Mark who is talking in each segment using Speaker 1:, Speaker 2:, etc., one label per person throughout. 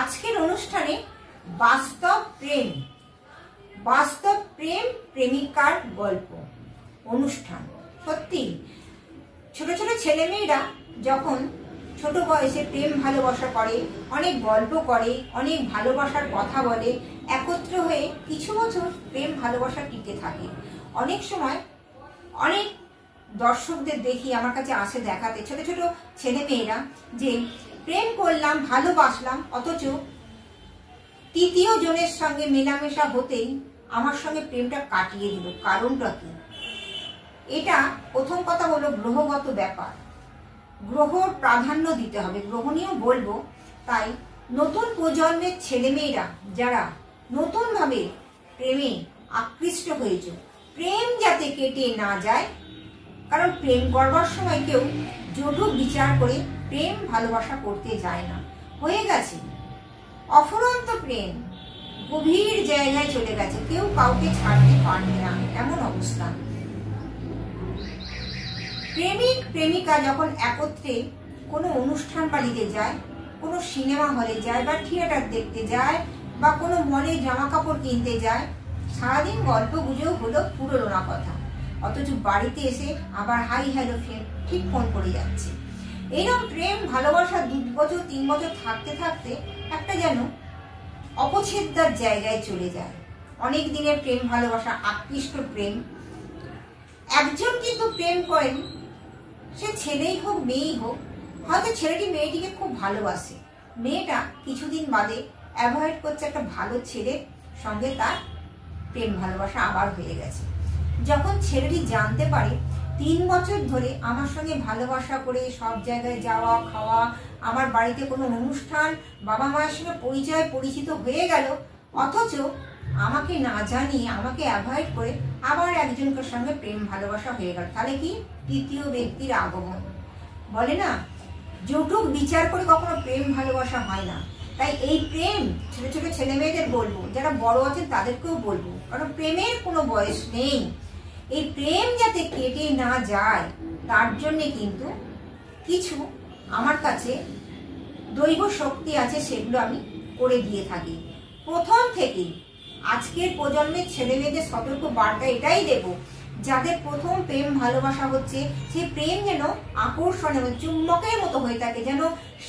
Speaker 1: আজকের অনুষ্ঠানে বাস্তব প্রেম প্রেমিকার গল্প অনুষ্ঠান। সত্যি ছোট ছোট ছেলেমেয়েরা যখন ছোট বয়সে প্রেম ভালোবাসা করে, অনেক গল্প করে, অনেক ভালোবাসার কথা বলে, একত্র হয়ে কিছু বছর প্রেম ভালোবাসা টিকে থাকে। অনেক সময় অনেক দর্শকদের দেখি আমার কাছে আসে দেখাতে, ছোট ছোট ছেলে মেয়েরা যে প্রেম করলাম, ভালোবাসলাম, অথচ তৃতীয় জনের সঙ্গে মেলামেশা হতেই আমার সঙ্গে প্রেমটা কাটিয়ে দিল। কারণটা কি? এটা প্রথম কথা হলো গ্রহগত ব্যাপার। গ্রহর প্রাধান্য দিতে হবে, গ্রহ নিয়েও বলবো। তাই নতুন প্রজন্মের ছেলেমেয়েরা যারা নতুনভাবে প্রেমে আকৃষ্ট হয়েছে, প্রেম যাতে কেটে না যায়, কারণ প্রেম করবার সময় কেউ জটুক বিচার করে প্রেম ভালোবাসা করতে যায় না। হয়ে গেছে অফুরন্ত প্রেম, গভীর জায়গায় চলে গেছে, কেউ কাউকে ছাড়তে পারবে না, এমন অবস্থা। প্রেমিক প্রেমিকা যখন একত্রে কোনো অনুষ্ঠান বাড়িতে যায়, কোনো সিনেমা হলে যায়, বা থিয়েটার দেখতে যায়, বা কোনো মলে জামা কাপড় কিনতে যায়, সারাদিন গল্প গুজব হলো, পুরোলো না কথা, অথচ বাড়িতে এসে আবার হাই হ্যালো ঠিক ফোন করে যাচ্ছে। এইরকম প্রেম ভালোবাসা 2 বছর 3 বছর থাকতে থাকতে একটা যেন অপছেদ্যার জায়গায় চলে যায়। অনেক দিনের প্রেম ভালোবাসা, আকৃষ্ট প্রেম। একজন কিন্তু প্রেম করেন, সে ছেলেই হোক মেয়েই হোক, হয়তো ছেলেটি মেয়েটিকে খুব ভালোবাসে, মেয়েটা কিছুদিন বাদে অ্যাভয়েড করছে একটা ভালো ছেলের সঙ্গে, তার প্রেম ভালোবাসা আবার হয়ে গেছে। যখন ছেলেটি জানতে পারে 3 বছর ধরে আমার সঙ্গে ভালোবাসা করে সব জায়গায় যাওয়া খাওয়া, আমার বাড়িতে কোনো অনুষ্ঠান, বাবা মায়ের সঙ্গে পরিচয় পরিচিত হয়ে গেল, অথচ আমাকে না জানিয়ে আমাকে অ্যাভয়েড করে আবার একজনের সঙ্গে প্রেম ভালোবাসা হয়ে গেল, তাহলে কি? তৃতীয় ব্যক্তির আগমন। বলে না, জটুক বিচার করে কখনো প্রেম ভালোবাসা হয় না। তাই এই প্রেম ছোট ছোট ছেলে মেয়েদের বলবো, যারা বড় আছেন তাদেরকেও বলবো, কারণ প্রেমের কোনো বয়স নেই। এই প্রেম যাতে কেটে না যায় তার জন্য কিন্তু কিছু আমার কাছে দৈব শক্তি আছে, সেগুলো আমি করে দিয়ে থাকি। প্রথম থেকেই আজকের প্রজন্মের ছেলে মেয়েদের সতর্ক বার্তা এটাই দেব, যাদের প্রথম প্রেম ভালোবাসা হচ্ছে, সেই প্রেম যেন আকর্ষণের চুম্বকের মতো হয়ে থাকে, যেন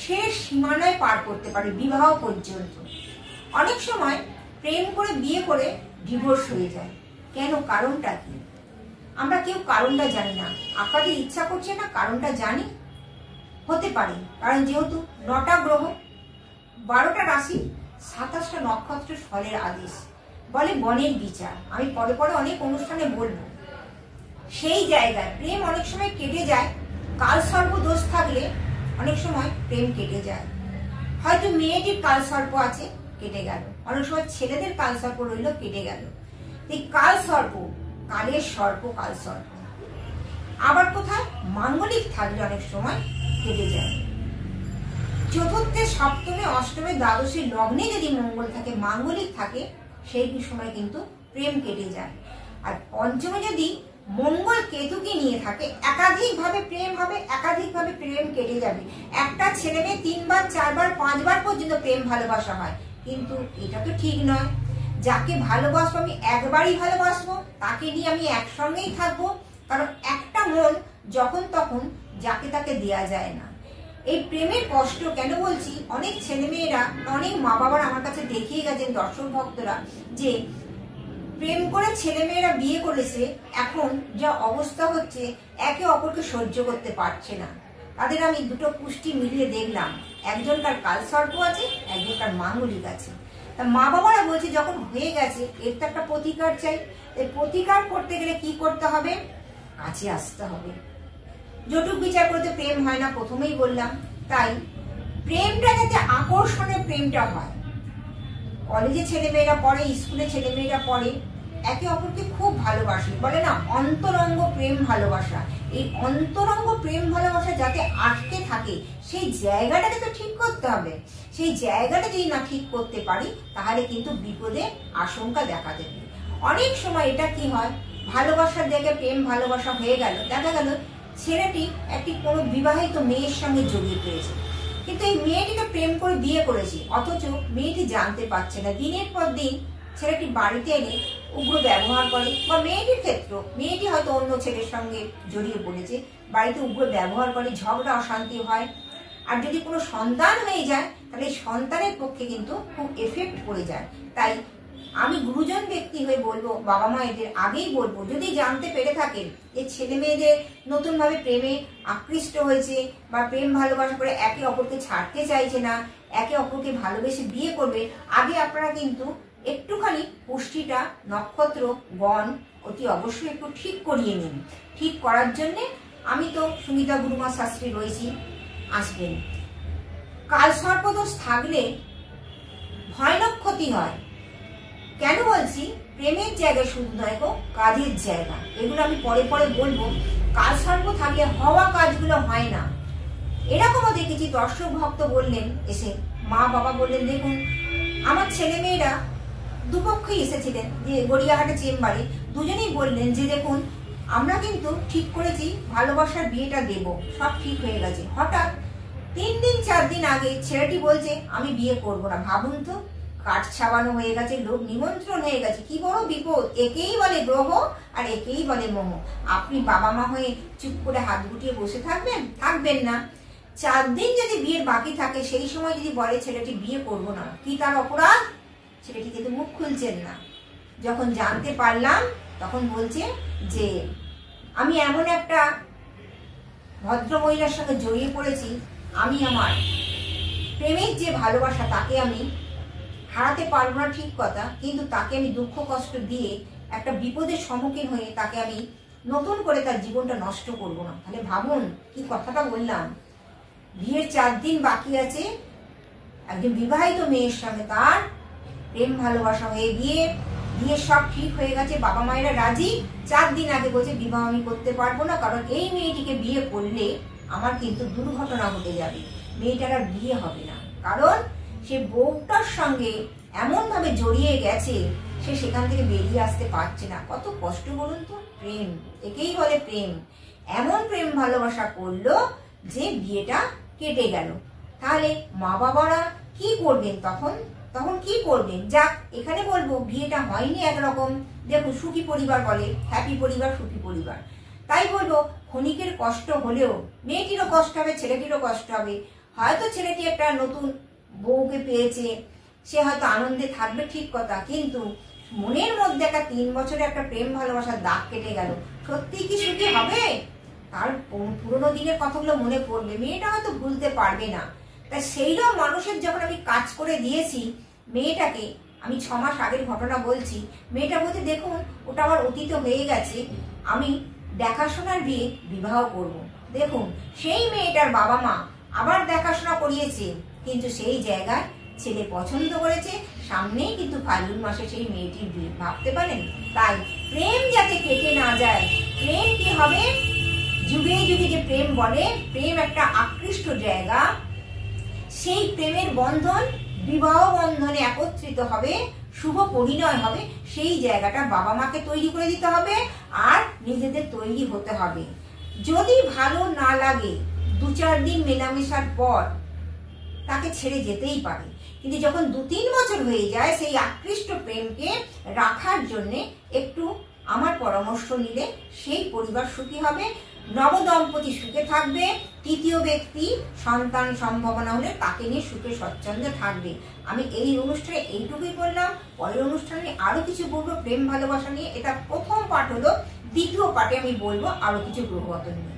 Speaker 1: শেষ সীমানায় পার করতে পারে, বিবাহ পর্যন্ত। অনেক সময় প্রেম করে বিয়ে করে ডিভোর্স হয়ে যায়। কেন? কারণটা কি? আমরা কেউ কারণটা জানি না। আপনাদের ইচ্ছা করছে না কারণটা জানি? হতে পারে, কারণ যেহেতু 9টা গ্রহ, 12টা রাশি, 27টা নক্ষত্র ফলের আদেশ, বলে বনের বিচার। আমি পরে পরে অনেক অনুষ্ঠানে বলবো। সেই জায়গায় প্রেম অনেক সময় কেটে যায়। কালসর্প দোষ থাকলে অনেক সময় প্রেম কেটে যায়। হয়তো মেয়েটির কালসর্প আছে, কেটে গেল। অনেক সময় ছেলেদের কালসর্প রইল, কেটে গেল। এই কালসর্প, কালের সর্প, কালসর্প। আবার কোথায় মাঙ্গলিক থাকলে অনেক সময় কেটে যায়। চতুর্থে, সপ্তমে, অষ্টমে, দ্বাদশে লগ্নে যদি মঙ্গল থাকে, মাঙ্গলিক থাকে, সেই সময় কিন্তু প্রেম কেটে যায়। আর পঞ্চমে যদি মঙ্গল কেতুকে নিয়ে থাকে, একাধিকভাবে প্রেম হবে, একাধিকভাবে প্রেম কেটে যাবে। একটা ছেলে মেয়ে 3 বার 4 বার 5 বার পর্যন্ত প্রেম ভালোবাসা হয়, কিন্তু এটা তো ঠিক নয়। যাকে ভালোবাসবো আমি একবারই ভালোবাসবো, তাকে নিয়ে আমি একসঙ্গেই থাকবো, কারণ একটা মন যখন তখন যাকে তাকে দেয়া যায় না। এই প্রেমের কষ্ট কেন বলছি, অনেক ছেলেমেয়েরা, অনেক মা বাবার আমার কাছে দেখিয়ে গেছেন, দর্শক ভক্তরা, যে প্রেম করে ছেলেমেয়েরা বিয়ে করেছে, এখন যা অবস্থা হচ্ছে একে অপরকে সহ্য করতে পারছে না। তাদের আমি দুটো পুষ্টি মিলিয়ে দেখলাম, একজনকার কালসর্প আছে, একজনকার মাঙ্গলিক আছে। তা মা বাবারা বলছে যখন হয়ে গেছে এর তো একটা প্রতিকার চাই। এই প্রতিকার করতে গেলে কি করতে হবে? কাছে আসতে হবে। জটুক বিচার করতে প্রেম হয় না, প্রথমেই বললাম। তাই প্রেমটা যাতে আকর্ষণের প্রেমটা হয়। কলেজে ছেলেমেয়েরা পড়ে, স্কুলে ছেলেমেয়েরা পড়ে, একে অপরকে খুব ভালোবাসে, বলে না অন্তরঙ্গ প্রেম ভালোবাসা। এই অন্তরঙ্গ প্রেম ভালোবাসা যাতে আটকে থাকে, সেই জায়গাটাকে তো ঠিক করতে হবে। সেই জায়গাটা যদি না ঠিক করতে পারি, তাহলে কিন্তু বিপদে আশঙ্কা দেখা দেবে। অনেক সময় এটা কি হয়, ভালোবাসার জায়গায় প্রেম ভালোবাসা হয়ে গেল, দেখা গেল ছেলেটি একটি কোনো বিবাহিত মেয়ের সঙ্গে জড়িয়ে পড়েছে, কিন্তু এই মেয়েটিকে প্রেম করে বিয়ে করেছে, অথচ মেয়েটি জানতে পারছে না। দিনের পর দিন ছেলেটি বাড়িতে এনে উগ্র ব্যবহার করে, বা মেয়েটির ক্ষেত্র, মেয়েটি হয়তো অন্য ছেলের সঙ্গে জড়িয়ে পড়েছে, বাড়িতে উগ্র ব্যবহার করে, ঝগড়া অশান্তি হয়। আর যদি কোনো সন্তান হয়ে যায় তাহলে সন্তানের পক্ষে কিন্তু খুব এফেক্ট পড়ে যায়। তাই আমি গুরুজন ব্যক্তি হয়ে বলবো, বাবা মা এদের আগেই বলবো, যদি জানতে পেরে থাকেন যে ছেলে মেয়েদের নতুনভাবে প্রেমে আকৃষ্ট হয়েছে বা প্রেম ভালোবাসা করে একে অপরকে ছাড়তে চাইছে না, একে অপরকে ভালোবেসে বিয়ে করবে, আগে আপনারা কিন্তু একটুখানি পুষ্টিটা, নক্ষত্র, গণ অতি অবশ্যই একটু ঠিক করিয়ে নিন। ঠিক করার জন্যে আমি তো সুমিতা গুরুমা শাস্ত্রী রয়েছি, আসবেন। কালসর্পদোষ থাকলে ভয়ানক ক্ষতি হয়। কেন বলছি? প্রেমের জায়গা শুধু নয় গো, কাজের জায়গা। এগুলো আমি পরে পরে বলবো। কালসর্প থাকলে হওয়া কাজগুলো হয় না। এরকমও দেখেছি, দর্শক ভক্ত বললেন এসে, মা বাবা বললেন, দেখুন আমার ছেলে মেয়েরা দুপক্ষই এসেছিলেন যে গড়িয়াহাটে চেম্বারে, দুজনেই বললেন যে দেখুন আমরা কিন্তু ঠিক করেছি ভালোবাসার বিয়েটা দেব, সব ঠিক হয়ে গেছে। হঠাৎ 3 দিন 4 দিন আগে ছেলেটি বলছে আমি বিয়ে করব না। ভাবুন তো, কাঠ ছাবানো হয়ে গেছে, লোক নিমন্ত্রণ হয়ে গেছে, কি বড় বিপদ। একেই বলে গ্রহ আর একেই বলে মোহ। আপনি বাবা মা হয়ে চুপ করে হাত গুটিয়ে বসে থাকবেন? থাকবেন না। 4 দিন যদি বিয়ের বাকি থাকে, সেই সময় যদি বলে ছেলেটি বিয়ে করব না, কি তার অপরাধ? ছেলেটি কিন্তু মুখ খুলছেন না। যখন জানতে পারলাম তখন বলছে যে আমি এমন একটা ভদ্র মহিলার সঙ্গে জড়িয়ে পড়েছি, আমি আমার প্রেমের যে ভালোবাসা তাকে আমি হারাতে পারবো না, ঠিক কথা, কিন্তু তাকে আমি দুঃখ কষ্ট দিয়ে একটা বিপদের সম্মুখীন হয়ে তাকে আমি নতুন করে তার জীবনটা নষ্ট করব না। তাহলে ভাবুন কি কথাটা বললাম। বিয়ের 4 দিন বাকি আছে, একজন বিবাহিত মেয়ের সঙ্গে তার প্রেম ভালোবাসা হয়ে গিয়ে বিয়ে সব ঠিক হয়ে গেছে, বাবা মায়েরা রাজি। 4 দিন আগে বলছে বিবাহ আমি করতে পারবো না, কারণ এই মেয়েটিকে বিয়ে করলে আমার কিন্তু দুর্ঘটনা ঘটে যাবে, মেয়েটার আর বিয়ে হবে না। কারণ সে বউটার সঙ্গে এমন ভাবে জড়িয়ে গেছে, সে সেখান থেকে বেরিয়ে আসতে পারছে না। কত কষ্ট বলুন তো। প্রেম, একেই বলে প্রেম। এমন প্রেম ভালোবাসা করলো যে বিয়েটা কেটে গেল। তাহলে মা বাবারা কি করবেন তখন? তখন কি করবেন? যাক, এখানে বলবো বিয়েটা হয়নি একরকম, দেখুন সুখী পরিবার বলে, হ্যাপি পরিবার, সুখী পরিবার। তাই বলবো ক্ষণিকের কষ্ট হলেও মেয়েটিরও কষ্ট হবে, ছেলেটিরও কষ্ট হবে। হয়তো ছেলেটি একটা নতুন বউকে পেয়েছে, সে হয়তো আনন্দে থাকবে, ঠিক কথা, কিন্তু মনের মধ্যে একটা 3 বছরের একটা প্রেম ভালোবাসার দাগ কেটে গেল। সত্যি কি সুখী হবে? তার পুরোনো দিনের কথাগুলো মনে পড়বে, মেয়েটা হয়তো ভুলতে পারবে না। তাই সেইরকম মানুষের যখন আমি কাজ করে দিয়েছি মেয়েটাকে, আমি 6 মাস আগের ঘটনা বলছি, মেয়েটা বলছে দেখুন ওটা আমার অতীত হয়ে গেছে, আমি দেখাশোনার বিয়ে বিবাহ করব। দেখুন সেই মেয়েটার বাবা মা আবার দেখাশোনা করিয়েছে, কিন্তু সেই জায়গায় ছেলে পছন্দ করেছে, সামনেই কিন্তু ফাল্গুন মাসে সেই মেয়েটির বিয়ে। ভাবতে পারেন? তাই প্রেম যাতে কেটে না যায়। প্রেম কি হবে? যুগে যুগে যে প্রেম বলে, প্রেম একটা আকৃষ্ট জায়গা, সেই প্রেমের বন্ধন বিবাহ বন্ধনে একত্রিত হবে, শুভ পরিণয় হবে। সেই জায়গাটা বাবা মাকে তৈরি করে দিতে হবে আর নিজেদের তৈরি হতে হবে। যদি ভালো না লাগে 2-4 দিন মেলামেশার পর তাকে ছেড়ে যেতেই পারে, কিন্তু যখন 2-3 বছর হয়ে যায় সেই আকৃষ্ট প্রেমকে রাখার জন্য একটু আমার পরামর্শ নিলে সেই পরিবার সুখী হবে, নবদম্পতি সুখে থাকবে, তৃতীয় ব্যক্তি সন্তান সম্ভাবনা হলে তাকে নিয়ে সুখে স্বচ্ছন্দে থাকবে। আমি এই অনুষ্ঠানে এইটুকুই বললাম। পরের অনুষ্ঠানে আরো কিছু বলবো প্রেম ভালোবাসা নিয়ে। এটা প্রথম পাঠ হলো, দ্বিতীয় পাঠে আমি বলবো আরো কিছু গ্রহগত নিয়ে।